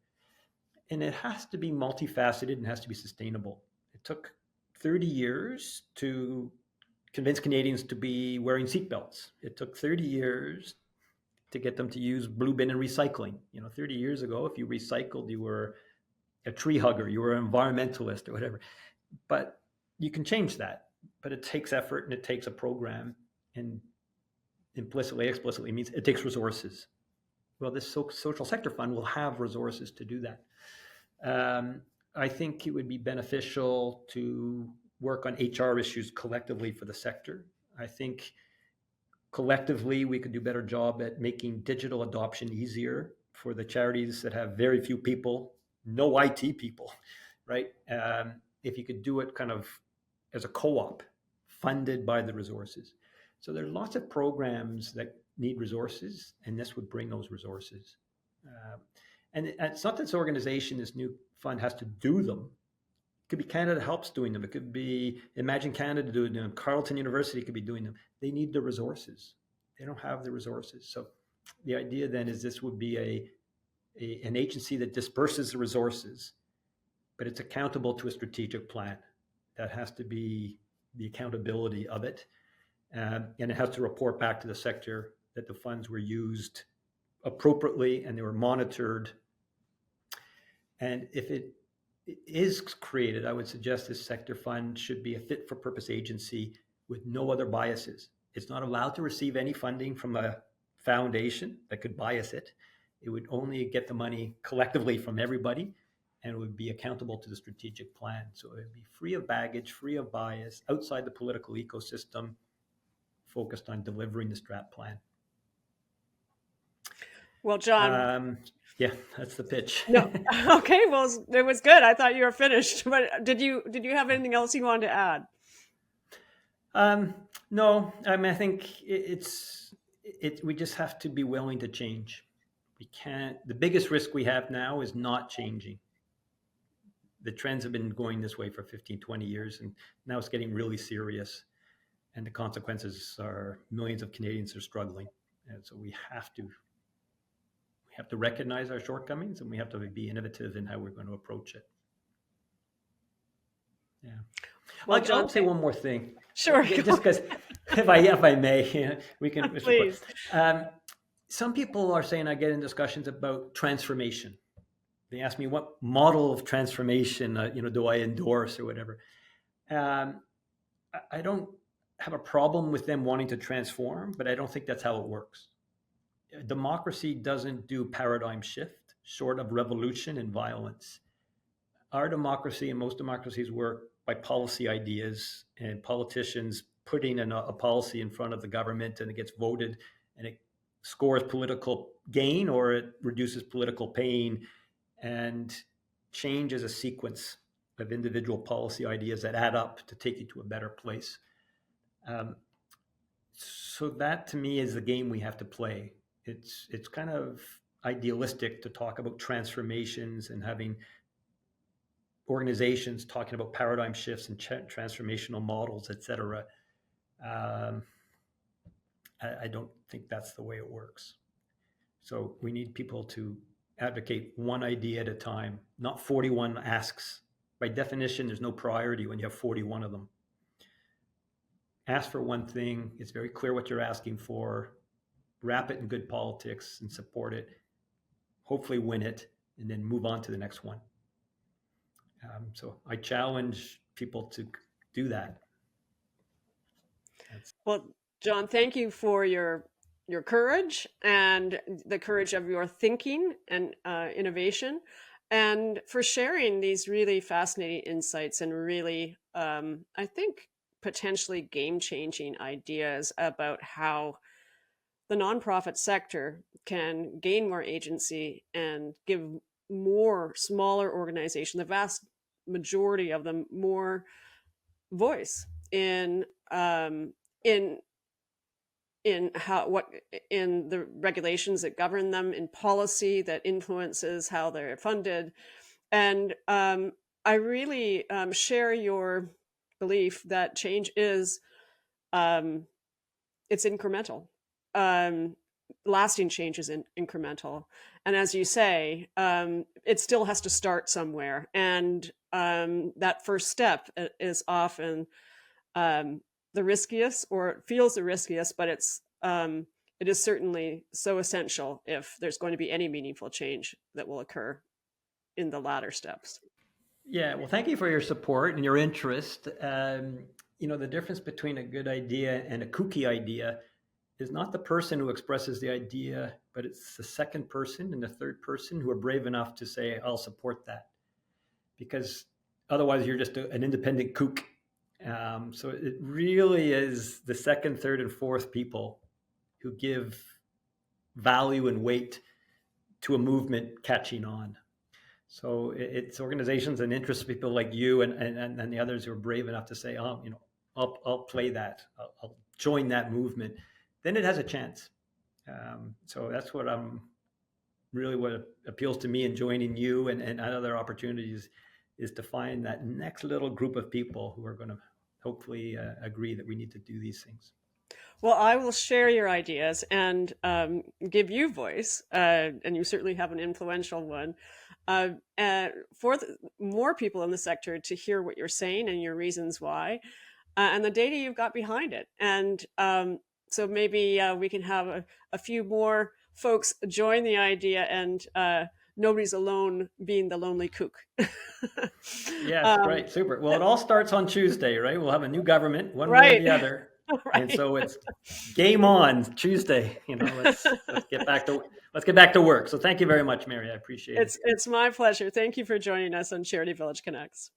And it has to be multifaceted and has to be sustainable. It took 30 years to convince Canadians to be wearing seatbelts. It took 30 years to get them to use blue bin and recycling. 30 years ago, if you recycled, you were a tree hugger, you were an environmentalist or whatever. But you can change that. But it takes effort and it takes a program, and explicitly means it takes resources. Well, this social sector fund will have resources to do that. I think it would be beneficial to work on HR issues collectively for the sector. I think collectively, we could do a better job at making digital adoption easier for the charities that have very few people, no IT people, right? If you could do it kind of as a co-op funded by the resources. So there are lots of programs that need resources, and this would bring those resources. And it's not this organization, this new fund has to do them. It could be Canada Helps doing them. It could be Imagine Canada doing them. Carleton University could be doing them. They need the resources. They don't have the resources. So the idea then is this would be an agency that disperses the resources, but it's accountable to a strategic plan. That has to be the accountability of it. And it has to report back to the sector that the funds were used appropriately and they were monitored. And if it is created, I would suggest this sector fund should be a fit for purpose agency with no other biases. It's not allowed to receive any funding from a foundation that could bias it. It would only get the money collectively from everybody, and it would be accountable to the strategic plan. So it would be free of baggage, free of bias, outside the political ecosystem, focused on delivering the strat plan. Well, John. Yeah, that's the pitch. No. Okay. Well, it was good. I thought you were finished, but did you have anything else you wanted to add? No, I mean, I think we just have to be willing to change. We can't, the biggest risk we have now is not changing. The trends have been going this way for 15, 20 years, and now it's getting really serious. And the consequences are millions of Canadians are struggling. And so we have to recognize our shortcomings, and we have to be innovative in how we're going to approach it. Yeah. Well, I'll say one more thing. Sure. Just because, if I may, we can. Please. Some people are saying I get in discussions about transformation. They ask me what model of transformation, do I endorse or whatever. I don't have a problem with them wanting to transform, but I don't think that's how it works. Democracy doesn't do paradigm shift short of revolution and violence. Our democracy and most democracies work by policy ideas and politicians putting a policy in front of the government, and it gets voted and it scores political gain or it reduces political pain, and change is a sequence of individual policy ideas that add up to take you to a better place. So that to me is the game we have to play. It's kind of idealistic to talk about transformations and having organizations talking about paradigm shifts and transformational models, et cetera. I don't think that's the way it works. So we need people to advocate one idea at a time, not 41 asks. By definition, there's no priority when you have 41 of them. Ask for one thing. It's very clear what you're asking for. Wrap it in good politics and support it. Hopefully win it, and then move on to the next one. So I challenge people to do that. Well, John, thank you for your courage and the courage of your thinking and innovation, and for sharing these really fascinating insights and really, I think, potentially game-changing ideas about how the nonprofit sector can gain more agency and give more smaller organizations, the vast majority of them, more voice in the regulations that govern them, in policy that influences how they're funded. And I really share your belief that change is it's incremental. Lasting change is incremental, and as you say, it still has to start somewhere, and that first step is often the riskiest, or it feels the riskiest, but it is certainly so essential if there's going to be any meaningful change that will occur in the latter steps. Yeah, well, thank you for your support and your interest. The difference between a good idea and a kooky idea is not the person who expresses the idea, but it's the second person and the third person who are brave enough to say, I'll support that. Because otherwise you're just an independent kook. So it really is the second, third, and fourth people who give value and weight to a movement catching on. So it's organizations and interest people like you and the others who are brave enough to say, oh, I'll play that, I'll join that movement. Then it has a chance. So that's what appeals to me in joining you and other opportunities, is to find that next little group of people who are going to hopefully agree that we need to do these things. Well, I will share your ideas and give you voice, and you certainly have an influential one, for more people in the sector to hear what you're saying and your reasons why, and the data you've got behind it. And so maybe we can have a few more folks join the idea, and nobody's alone being the lonely kook. Yes, great, super. Well, it all starts on Tuesday, right? We'll have a new government, one way or Right. the other. Right. And so it's game on Tuesday. Let's get back to work. So thank you very much, Mary. I appreciate it. It's my pleasure. Thank you for joining us on Charity Village Connects.